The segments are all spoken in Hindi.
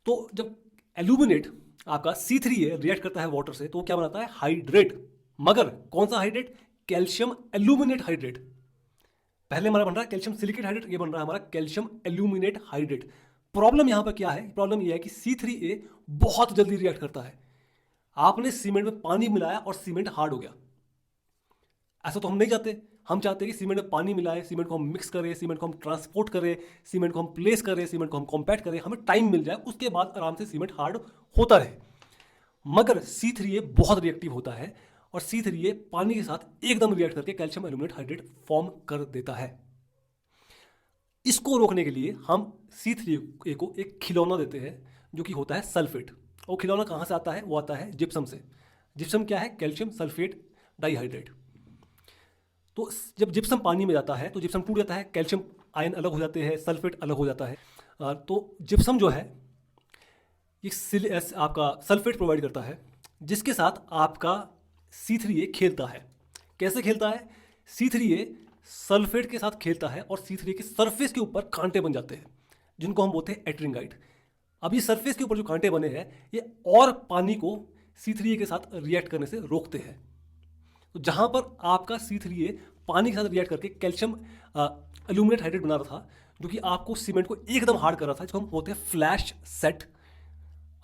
तो जब एल्यूमिनेट आपका C3A रिएक्ट करता है वाटर से तो वो क्या बनाता है? हाइड्रेट। मगर कौन सा हाइड्रेट? Calcium aluminate hydrate. पहले हमारा बन रहा है कैल्शियम सिलिकेट हाइड्रेट, ये बन रहा है हमारा कैल्शियम एल्यूमिनेट हाइड्रेट। प्रॉब्लम यहां पर क्या है? प्रॉब्लम ये है कि C3A बहुत जल्दी रिएक्ट करता है। आपने सीमेंट में पानी मिलाया और सीमेंट हार्ड हो गया। ऐसा तो हम नहीं चाहते। हम चाहते हैं कि सीमेंट में पानी मिलाए, सीमेंट को हम मिक्स करें, सीमेंट को हम ट्रांसपोर्ट करें, सीमेंट को हम प्लेस करें, सीमेंट को हम कॉम्पैक्ट करें, हमें टाइम मिल जाए, उसके बाद आराम से सीमेंट हार्ड होता रहे। मगर C3A बहुत रिएक्टिव होता है और C3A पानी के साथ एकदम रिएक्ट करके कैल्शियम एल्यूमिनेट हाइड्रेट फॉर्म कर देता है। इसको रोकने के लिए हम C3A को एक खिलौना देते हैं जो कि होता है सल्फेट। वो खिलौना कहाँ से आता है? वो आता है जिप्सम से। जिप्सम क्या है? Calcium sulphate dihydrate. तो जब जिप्सम पानी में जाता है तो जिप्सम टूट जाता है, कैल्शियम आयन अलग हो जाते हैं, सल्फेट अलग हो जाता है। तो जिप्सम जो है ये आपका सल्फेट प्रोवाइड करता है, जिसके साथ आपका C3A खेलता है। कैसे खेलता है? C3A सल्फेट के साथ खेलता है और C3A के सरफेस के ऊपर कांटे बन जाते हैं, जिनको हम बोलते हैं एट्रिंगाइट। अब ये सरफेस के ऊपर जो कांटे बने हैं ये और पानी को C3A के साथ रिएक्ट करने से रोकते हैं। तो जहां पर आपका C3A पानी के साथ रिएक्ट करके कैल्शियम एल्यूमिनेट हाइड्रेट बना रहा था, जो कि आपको सीमेंट को एकदम हार्ड कर रहा था, जिसको हम बोलते हैं फ्लैश सेट।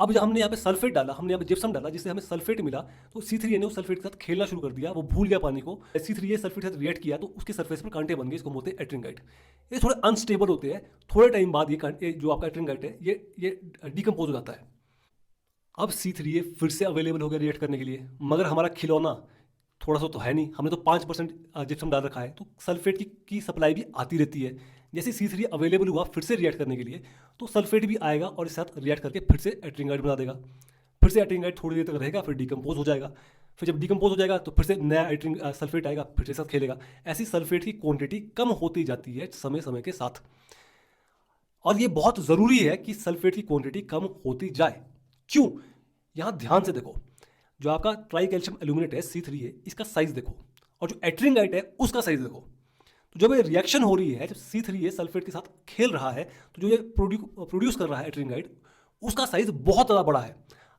अब जब हमने यहाँ पे सल्फेट डाला, हमने यहाँ पे जिप्सम डाला, जिससे हमें सल्फेट मिला, तो C3A ने उस सल्फेट के साथ खेलना शुरू कर दिया। वो भूल गया पानी को। C3A सल्फेट के साथ रिएक्ट किया तो उसके सरफेस पर कांटे बन गए, इसको बोलते हैं एट्रिंगाइट। ये थोड़े अनस्टेबल होते हैं, थोड़े टाइम बाद ये जो आपका एट्रिंगाइट है ये डिकम्पोज हो जाता है। अब C3A फिर से अवेलेबल हो गया रिएक्ट करने के लिए, मगर हमारा खिलौना थोड़ा सा तो है नहीं। हमने तो 5% जिप्सम डाल रखा है, तो सल्फेट की सप्लाई भी आती रहती है। जैसे C3A अवेलेबल हुआ फिर से रिएक्ट करने के लिए, तो सल्फेट भी आएगा और इस साथ रिएक्ट करके फिर से एट्रिंगाइट बना देगा। फिर से एट्रिंगाइट थोड़ी देर तक रहेगा, फिर डिकम्पोज हो जाएगा। फिर जब डिकम्पोज हो जाएगा तो फिर से नया सल्फेट आएगा, फिर से साथ खेलेगा। ऐसी सल्फेट की क्वांटिटी कम होती जाती है समय समय के साथ। और ये बहुत ज़रूरी है कि सल्फेट की क्वांटिटी कम होती जाए। क्यों? यहाँ ध्यान से देखो, जो आपका ट्राई कैल्शियम एल्यूमिनेट है C3A, इसका साइज देखो, और जो एट्रिंगाइट है उसका साइज देखो। तो जब ये रिएक्शन हो रही है, जब C3A सल्फेट के साथ खेल रहा है, तो जो ये प्रोड्यूस कर रहा है एट्रिंगाइट, उसका साइज बहुत ज़्यादा बड़ा है।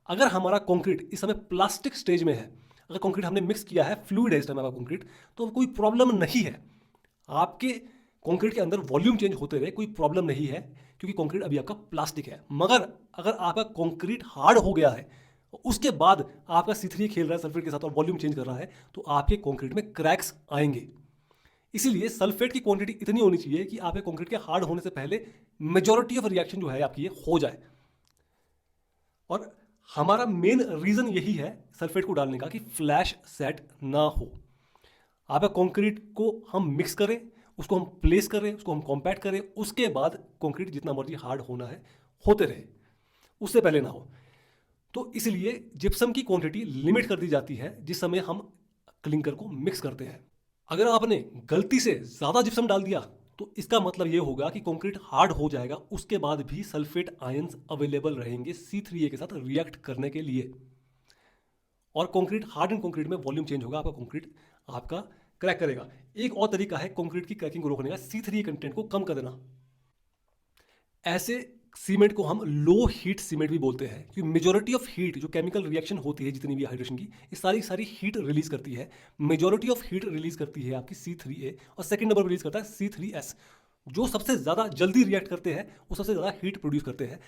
अगर हमारा कंक्रीट इस समय प्लास्टिक स्टेज में है, अगर कंक्रीट हमने मिक्स किया है, फ्लूइड है इस टाइम हमारा कंक्रीट, तो कोई प्रॉब्लम नहीं है। आपके कंक्रीट के अंदर वॉल्यूम चेंज होते रहे, कोई प्रॉब्लम नहीं है, क्योंकि कंक्रीट अभी आपका प्लास्टिक है। मगर अगर आपका कंक्रीट हार्ड हो गया है, उसके बाद आपका C3A खेल रहा है सल्फेट के साथ और वॉल्यूम चेंज कर रहा है, तो आपके कंक्रीट में क्रैक्स आएंगे। इसीलिए सल्फेट की क्वांटिटी इतनी होनी चाहिए कि आपके कंक्रीट के हार्ड होने से पहले मेजॉरिटी ऑफ रिएक्शन जो है आपकी ये हो जाए। और हमारा मेन रीजन यही है सल्फेट को डालने का, कि फ्लैश सेट ना हो। आपका कंक्रीट को हम मिक्स करें, उसको हम प्लेस करें, उसको हम कॉम्पैक्ट करें, उसके बाद कंक्रीट जितना मर्जी हार्ड होना है होते रहे, उससे पहले ना हो। तो इसलिए जिप्सम की क्वांटिटी लिमिट कर दी जाती है जिस समय हम क्लिंकर को मिक्स करते हैं। अगर आपने गलती से ज़्यादा जिप्सम डाल दिया तो इसका मतलब ये होगा कि कंक्रीट हार्ड हो जाएगा, उसके बाद भी सल्फेट आयंस अवेलेबल रहेंगे C3A के साथ रिएक्ट करने के लिए, और कंक्रीट हार्ड एंड कंक्रीट में वॉल्यूम चेंज होगा, आपका कंक्रीट आपका क्रैक करेगा। एक और तरीका है कंक्रीट की क्रैकिंग को रोकने का, C3A कंटेंट को कम कर देना। ऐसे सीमेंट को हम लो हीट सीमेंट भी बोलते हैं, क्योंकि मेजॉरिटी ऑफ हीट जो केमिकल रिएक्शन होती है जितनी भी हाइड्रेशन की, ये सारी सारी हीट रिलीज करती है। मेजॉरिटी ऑफ हीट रिलीज करती है आपकी C3A, और सेकंड नंबर पर रिलीज करता है C3S। जो सबसे ज़्यादा जल्दी रिएक्ट करते हैं वो सबसे ज़्यादा हीट प्रोड्यूस करते हैं।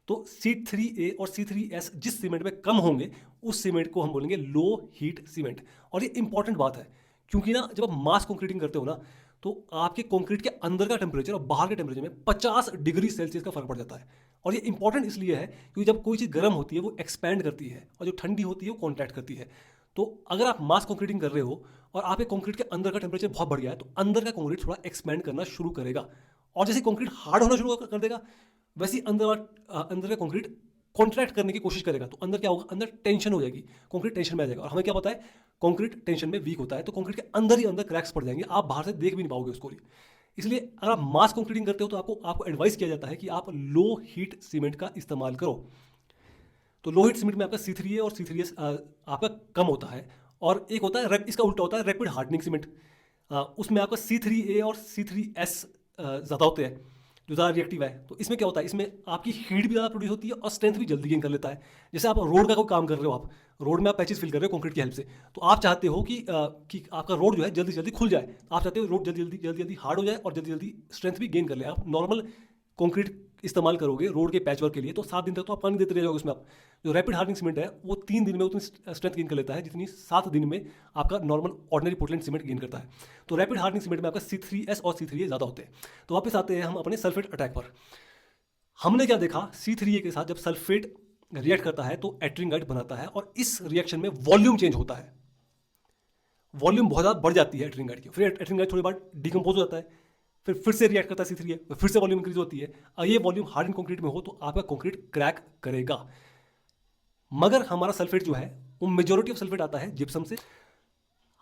तो C3A और C3S जिस सीमेंट में कम होंगे उस सीमेंट को हम बोलेंगे लो हीट सीमेंट। और ये इंपॉर्टेंट बात है, क्योंकि ना जब आप मास कंक्रीटिंग करते हो ना, तो आपके कंक्रीट के अंदर का टेम्परेचर और बाहर के टेम्परेचर में 50 डिग्री सेल्सियस का फर्क पड़ जाता है। और ये इंपॉर्टेंट इसलिए है क्योंकि जब कोई चीज़ गर्म होती है वो एक्सपैंड करती है, और जो ठंडी होती है वो कॉन्ट्रैक्ट करती है। तो अगर आप मास कंक्रीटिंग कर रहे हो और आपके कंक्रीट के अंदर का टेम्परेचर बहुत बढ़ गया है, तो अंदर का कंक्रीट थोड़ा एक्सपैंड करना शुरू करेगा, और जैसे कंक्रीट हार्ड होना शुरू कर देगा, वैसे ही अंदर का कंक्रीट कॉन्ट्रैक्ट करने की कोशिश करेगा। तो अंदर क्या होगा? अंदर टेंशन हो जाएगी, कंक्रीट टेंशन में आ जाएगा। और हमें क्या पता है, कंक्रीट टेंशन में वीक होता है, तो कंक्रीट के अंदर ही अंदर क्रैक्स पड़ जाएंगे, आप बाहर से देख भी नहीं पाओगे उसको। इसलिए अगर आप मास कंक्रीटिंग करते हो तो आपको एडवाइस किया जाता है कि आप लो हीट सीमेंट का इस्तेमाल करो। तो लो हीट सीमेंट में आपका C3A और C3S आपका कम होता है। और एक होता है इसका उल्टा होता है रैपिड हार्डनिंग सीमेंट। उसमें आपका C3A और C3S ज़्यादा होते हैं। जो ज़्यादा रिएक्टिव है। तो इसमें क्या होता है, इसमें आपकी हीट भी ज़्यादा प्रोड्यूस होती है और स्ट्रेंथ भी जल्दी गेन कर लेता है। जैसे आप रोड का कोई काम कर रहे हो, आप रोड में आप पैचेस फिल कर रहे हो कंक्रीट की हेल्प से, तो आप चाहते हो कि आपका रोड जो है जल्दी जल्दी खुल जाए। आप चाहते हो रोड जल्दी जल्दी हार्ड हो जाए और जल्दी जल्दी स्ट्रेंथ भी गेन कर ले। आप नॉर्मल कंक्रीट इस्तेमाल करोगे रोड के पैच वर्क के लिए, तो 7 दिन तक तो आप पानी देते रह जाओगे उसमें। आप जो रैपिड हार्डनिंग सीमेंट है वो 3 दिन में उतनी स्ट्रेंथ गेन कर लेता है जितनी 7 दिन में आपका normal ordinary Portland cement gain करता है। तो रैपिड हार्डनिंग सीमेंट में आपका C3S और C3A ज़्यादा होते हैं। तो वापस आते हैं हम अपने सल्फेट अटैक पर। हमने क्या देखा, C3A के साथ जब सल्फेट रिएक्ट करता है तो एट्रिंगाइट बनाता है और इस रिएक्शन में वॉल्यूम चेंज होता है। वॉल्यूम बहुत ज़्यादा बढ़ जाती है एट्रिंगाइट की। फिर एट्रिंगाइट थोड़ी बार डिकम्पोज हो जाता है, फिर से रिएक्ट करता है C3A, फिर से वॉल्यूम इंक्रीज होती है। और ये वॉल्यूम हार्डन कंक्रीट में हो तो आपका कंक्रीट क्रैक करेगा। मगर हमारा सल्फेट जो है वो मेजोरिटी ऑफ सल्फेट आता है जिप्सम से।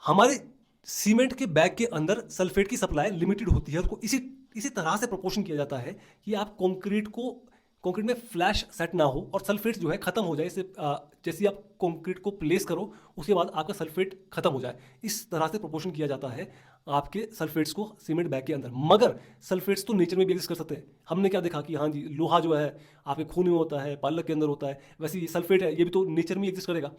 हमारे सीमेंट के बैग के अंदर सल्फेट की सप्लाई लिमिटेड होती है, उसको इसी तरह से प्रोपोर्शन किया जाता है कि आप कंक्रीट में फ्लैश सेट ना हो और सल्फेट जो है खत्म हो जाए। इससे जैसे आप कंक्रीट को प्लेस करो उसके बाद आपका सल्फेट खत्म हो जाए, इस तरह से प्रोपोर्शन किया जाता है आपके सल्फेट्स को सीमेंट बैग के अंदर। मगर सल्फेट्स तो नेचर में भी एग्जिस्ट कर सकते हैं। हमने क्या देखा कि हाँ जी, लोहा जो है आपके खून में होता है, पालक के अंदर होता है, वैसे ये सल्फेट है ये भी तो नेचर में एग्जिस्ट करेगा।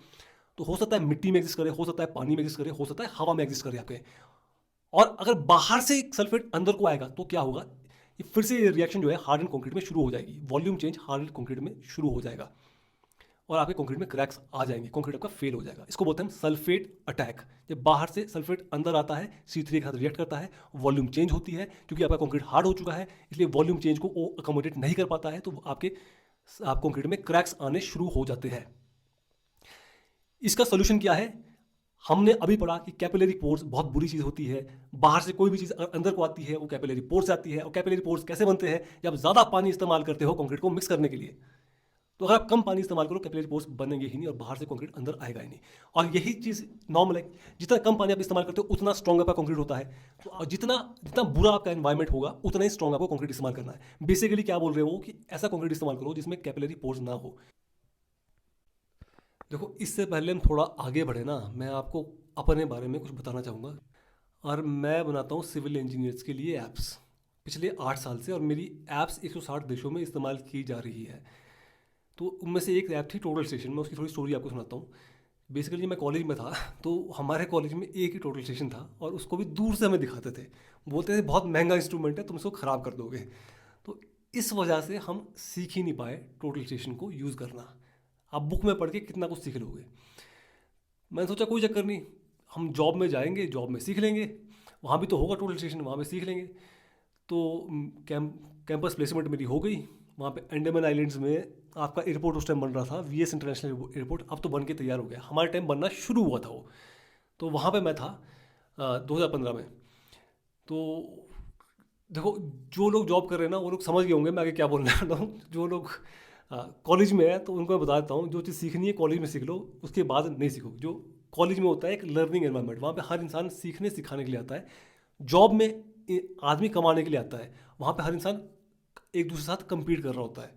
तो हो सकता है मिट्टी में एग्जिस्ट करे, हो सकता है पानी में एग्जिस्ट करे, हो सकता है हवा में एग्जिस्ट करे आपके। और अगर बाहर से सल्फेट अंदर को आएगा तो क्या होगा, ये फिर से रिएक्शन जो है हार्डन कंक्रीट में शुरू हो जाएगी। वॉल्यूम चेंज हार्डन कंक्रीट में शुरू हो जाएगा और आपके कंक्रीट में क्रैक्स आ जाएंगे, कंक्रीट आपका फेल हो जाएगा। इसको बोलते हैं सल्फेट अटैक। जब बाहर से सल्फेट अंदर आता है, C3 के साथ रिएक्ट करता है, वॉल्यूम चेंज होती है, क्योंकि आपका कंक्रीट हार्ड हो चुका है इसलिए वॉल्यूम चेंज को वो अकोमोडेट नहीं कर पाता है, तो आप कंक्रीट में क्रैक्स आने शुरू हो जाते हैं। इसका सोल्यूशन क्या है, हमने अभी पढ़ा कि कैपिलरी पोर्स बहुत बुरी चीज़ होती है। बाहर से कोई भी चीज़ अंदर को आती है वो कैपिलरी पोर्स से आती है। और कैपिलरी पोर्स कैसे बनते हैं, जब ज़्यादा पानी इस्तेमाल करते हो कंक्रीट को मिक्स करने के लिए। तो अगर आप कम पानी इस्तेमाल करो कैपिलरी पोर्स बनेंगे ही नहीं और बाहर से कंक्रीट अंदर आएगा ही नहीं। और यही चीज़ नॉर्मल है, जितना कम पानी आप इस्तेमाल करते हो उतना स्ट्रॉन्ग आपका कंक्रीट होता है। तो और जितना जितना बुरा आपका एनवायरमेंट होगा उतना ही स्ट्रॉन्ग आपको कंक्रीट इस्तेमाल करना है। बेसिकली क्या बोल रहे हो कि ऐसा कंक्रीट इस्तेमाल करो जिसमें कैपिलरी पोर्स ना हो। देखो, इससे पहले हम थोड़ा आगे बढ़े ना, मैं आपको अपने बारे में कुछ बताना चाहूँगा। और मैं बनाता हूँ सिविल इंजीनियर्स के लिए ऐप्स पिछले 8 साल से, और मेरी ऐप्स 160 देशों में इस्तेमाल की जा रही है। तो उनमें से एक ऐप थी टोटल स्टेशन। मैं उसकी थोड़ी स्टोरी आपको सुनाता हूँ। बेसिकली मैं कॉलेज में था तो हमारे कॉलेज में एक ही टोटल स्टेशन था और उसको भी दूर से हमें दिखाते थे, बोलते थे बहुत महंगा इंस्ट्रूमेंट है, तुम इसको ख़राब कर दोगे। तो इस वजह से हम सीख ही नहीं पाए टोटल स्टेशन को यूज़ करना। आप बुक में पढ़ के कितना कुछ सीख लोगे। मैंने सोचा कोई चक्कर नहीं, हम जॉब में जाएंगे, जॉब में सीख लेंगे, वहाँ भी तो होगा टोटल स्टेशन, वहाँ पे सीख लेंगे। तो कैंपस प्लेसमेंट मेरी हो गई वहाँ पे अंडमान आइलैंड्स में। आपका एयरपोर्ट उस टाइम बन रहा था, VS इंटरनेशनल एयरपोर्ट, अब तो बन के तैयार हो गया, हमारे टाइम बनना शुरू हुआ था वो। तो वहाँ पे मैं था 2015 में। तो देखो, जो लोग जॉब कर रहे हैं ना वो लोग समझ गए होंगे मैं आगे क्या बोलने वाला हूँ। जो लोग कॉलेज में है तो उनको मैं बता देता हूँ, जो चीज़ सीखनी है कॉलेज में सीख लो, उसके बाद नहीं सीखो। जो कॉलेज में होता है एक लर्निंग एनवायरनमेंट, वहाँ पे हर इंसान सीखने सिखाने के लिए आता है। जॉब में आदमी कमाने के लिए आता है, वहाँ पे हर इंसान एक दूसरे के साथ कम्पीट कर रहा होता है।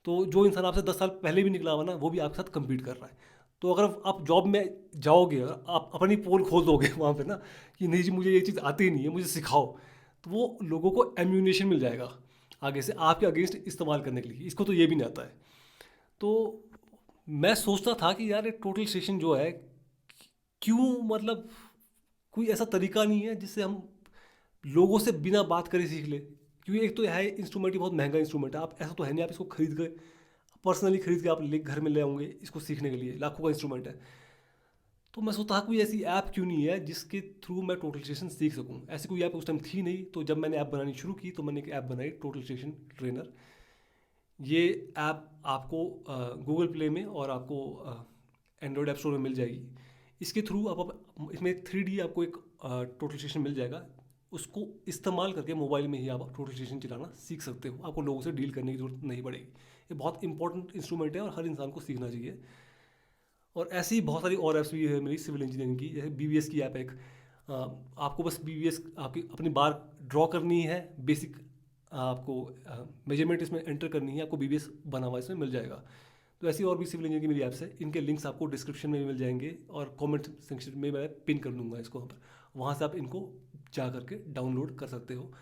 तो जो इंसान आपसे 10 साल पहले भी निकला हुआ ना वो भी आपके साथ कम्पीट कर रहा है। तो अगर आप जॉब में जाओगे और आप अपनी पोल खोल दोगे वहाँ पे ना कि नहीं जी मुझे ये चीज़ आती ही नहीं है, मुझे सिखाओ, तो वो लोगों को एम्यूनेशन मिल जाएगा आगे से आपके अगेंस्ट इस्तेमाल करने के लिए। इसको तो ये भी नहीं आता है। तो मैं सोचता था कि यार ये टोटल स्टेशन जो है क्यों, मतलब कोई ऐसा तरीका नहीं है जिससे हम लोगों से बिना बात करे सीख ले। क्योंकि एक तो है इंस्ट्रूमेंट ही बहुत महंगा इंस्ट्रूमेंट है, आप ऐसा तो है नहीं आप इसको खरीद के पर्सनली खरीद के आप ले घर में ले आऊँगे इसको सीखने के लिए, लाखों का इंस्ट्रूमेंट है। तो मैं सोचता कोई ऐसी ऐप क्यों नहीं है जिसके थ्रू मैं टोटल स्टेशन सीख सकूं। ऐसी कोई ऐप उस टाइम थी नहीं। तो जब मैंने ऐप बनानी शुरू की तो मैंने एक ऐप बनाई टोटल स्टेशन ट्रेनर। ये ऐप आपको गूगल प्ले में और आपको एंड्रॉयड ऐप स्टोर में मिल जाएगी। इसके थ्रू आप इसमें 3D आपको एक टोटल स्टेशन मिल जाएगा, उसको इस्तेमाल करके मोबाइल में ही आप टोटल स्टेशन चलाना सीख सकते हो। आपको लोगों से डील करने की जरूरत नहीं पड़ेगी। ये बहुत इंपॉर्टेंट इंस्ट्रूमेंट है और हर इंसान को सीखना चाहिए। और ऐसी बहुत सारी और ऐप्स भी है मेरी सिविल इंजीनियरिंग की, जैसे BVS की ऐप है एक। आपको बस BVS आपकी अपनी बार ड्रॉ करनी है, बेसिक आपको मेजरमेंट इसमें एंटर करनी है, आपको BVS बना हुआ इसमें मिल जाएगा। तो ऐसी और भी सिविल इंजीनियरिंग की मेरी ऐप्स है, इनके लिंक्स आपको डिस्क्रिप्शन में भी मिल जाएंगे और कमेंट सेक्शन में मैं पिन कर दूंगा इसको वहाँ पर। वहाँ से आप इनको जा करके डाउनलोड कर सकते हो